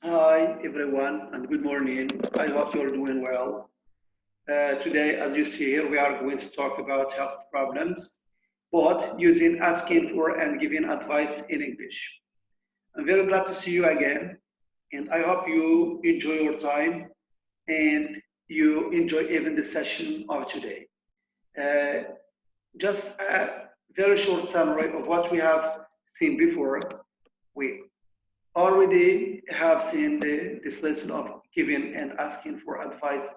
Hi everyone and good morning. I hope you're doing well. Today, as you see here, we are going to talk about health problems, but using asking for and giving advice in English. I'm very glad to see you again, and I hope you enjoy your time and you enjoy even the session of today. Uh, just a very short summary of what we have seen before. We already have seen this lesson of giving and asking for advice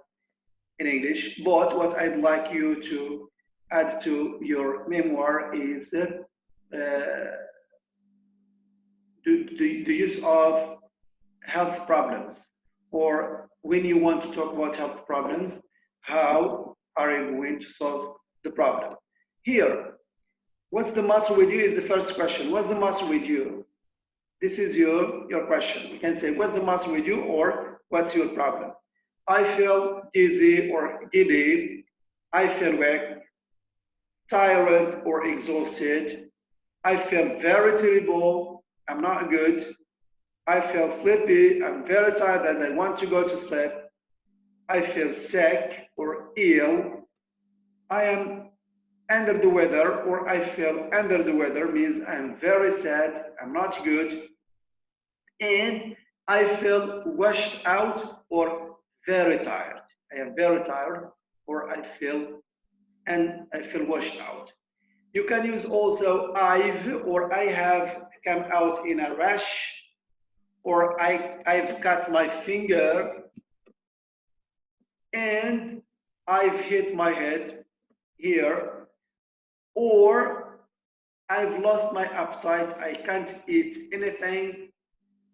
in English, but what I'd like you to add to your memoir is the use of health problems, or when you want to talk about health problems, how are you going to solve the problem? Here, what's the matter with you is the first question. What's the matter with you? This is your question. You can say, what's the matter with you, or what's your problem? I feel dizzy or giddy. I feel weak, tired or exhausted. I feel very terrible. I'm not good. I feel sleepy. I'm very tired and I want to go to sleep. I feel sick or ill. I am under the weather, or I feel under the weather means I'm very sad. I'm not good. And I feel washed out or very tired. I am very tired, or I feel washed out. You can use also I have come out in a rash, or I've cut my finger and I've hit my head here, or I've lost my appetite. I can't eat anything.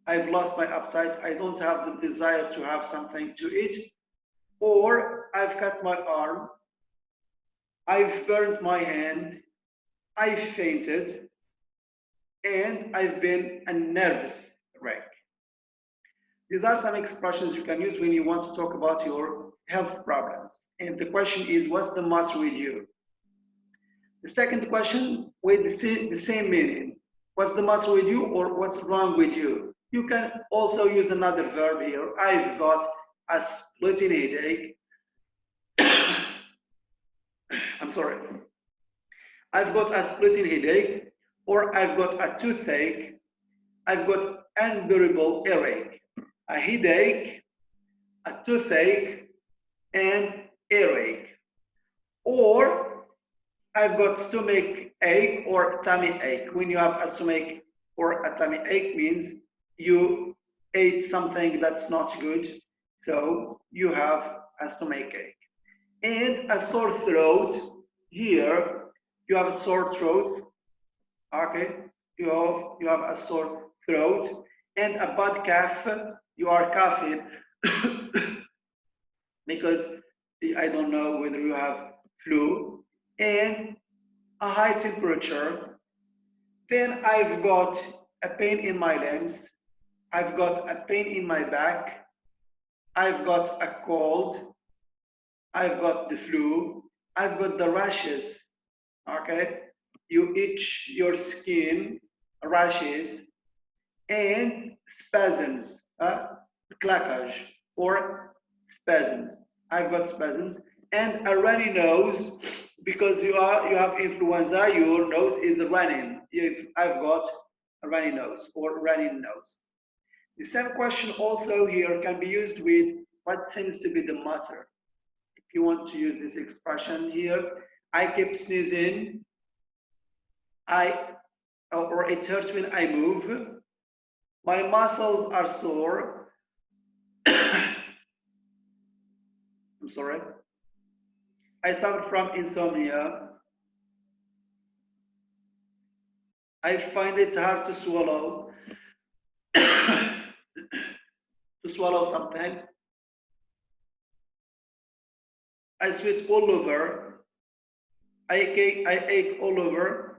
I've lost my appetite. I don't have the desire to have something to eat. Or I've cut my arm. I've burned my hand. I fainted. And I've been a nervous wreck. These are some expressions you can use when you want to talk about your health problems. And the question is, what's the matter with you? The second question with the same meaning. What's the matter with you, or what's wrong with you? You can also use another verb here. I've got a splitting headache. I'm sorry. I've got a splitting headache, or I've got a toothache. I've got unbearable earache. A headache, a toothache, and earache. Or I've got stomach ache or tummy ache. When you have a stomach or a tummy ache means you ate something that's not good, so you have a stomach ache. And a sore throat. Here you have a sore throat. Okay, you have a sore throat and a bad cough. You are coughing because I don't know whether you have flu, and a high temperature. Then I've got a pain in my limbs. I've got a pain in my back. I've got a cold. I've got the flu. I've got the rashes. Okay, you itch your skin, rashes, and spasms, claquage or spasms. I've got spasms and a runny nose because you have influenza. Your nose is running. If I've got a runny nose or running nose. The same question also here can be used with what seems to be the matter. If you want to use this expression here, I keep sneezing. I or it hurts when I move. My muscles are sore. I'm sorry. I suffer from insomnia. I find it hard to swallow. To swallow something. I sweat all over. I ache all over.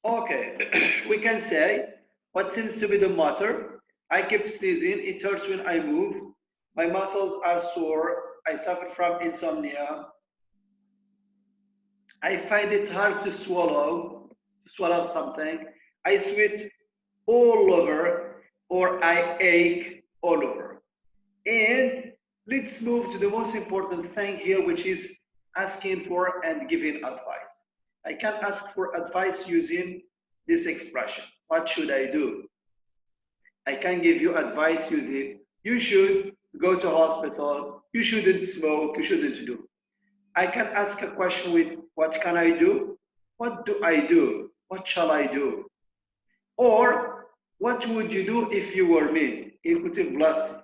Okay, we can say what seems to be the matter. I keep sneezing. It hurts when I move. My muscles are sore. I suffer from insomnia. I find it hard to swallow something. I sweat all over, or I ache all over. And let's move to the most important thing here, which is asking for and giving advice. I can ask for advice using this expression. What should I do? I can give you advice using you should go to hospital, you shouldn't smoke, you shouldn't do. I can ask a question with what can I do? What do I do? What shall I do? Or what would you do if you were me? Écoutez plus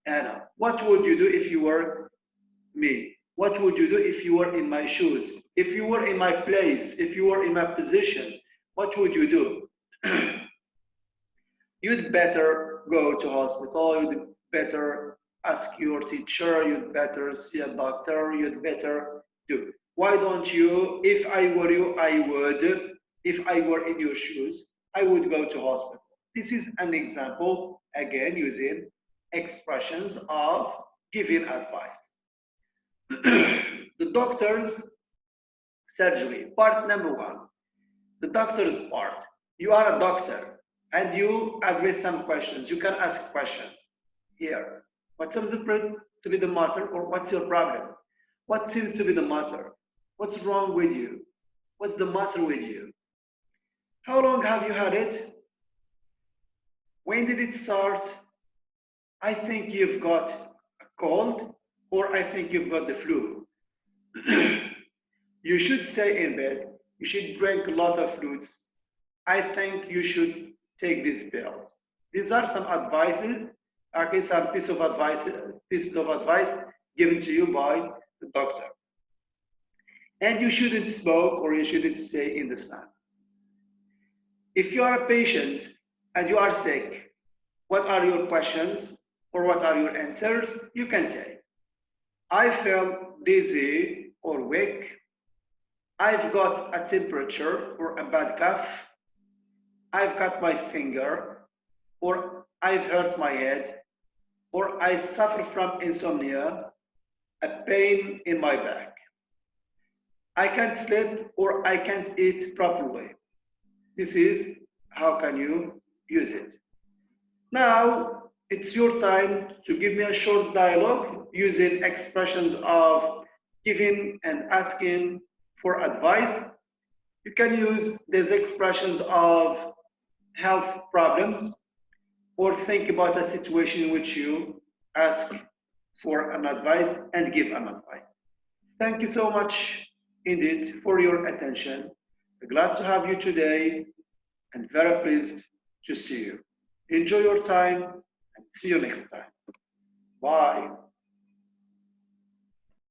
Anna. What would you do if you were me? What would you do if you were in my shoes? If you were in my place, if you were in my position, what would you do? You'd better go to hospital, you'd better ask your teacher, you'd better see a doctor, you'd better do. Why don't you, if I were you, I would, if I were in your shoes, I would go to hospital. This is an example, again, using expressions of giving advice. The doctor's surgery, part number one. The doctor's part. You are a doctor and you address some questions. You can ask questions here. What seems to be the matter, or what's your problem? What seems to be the matter? What's wrong with you? What's the matter with you? How long have you had it? When did it start? I think you've got a cold, or I think you've got the flu. You should stay in bed. You should drink a lot of fluids. I think you should take these pills. These are some advices, okay, some pieces of advice given to you by the doctor. And you shouldn't smoke, or you shouldn't stay in the sun. If you are a patient and you are sick, what are your questions or what are your answers? You can say, I feel dizzy or weak. I've got a temperature or a bad cough. I've cut my finger, or I've hurt my head, or I suffer from insomnia, a pain in my back. I can't sleep, or I can't eat properly. This is how can you use it. Now it's your time to give me a short dialogue using expressions of giving and asking for advice. You can use these expressions of health problems, or think about a situation in which you ask for an advice and give an advice. Thank you so much indeed for your attention. Glad to have you today and very pleased to see you. Enjoy your time and see you next time. Bye.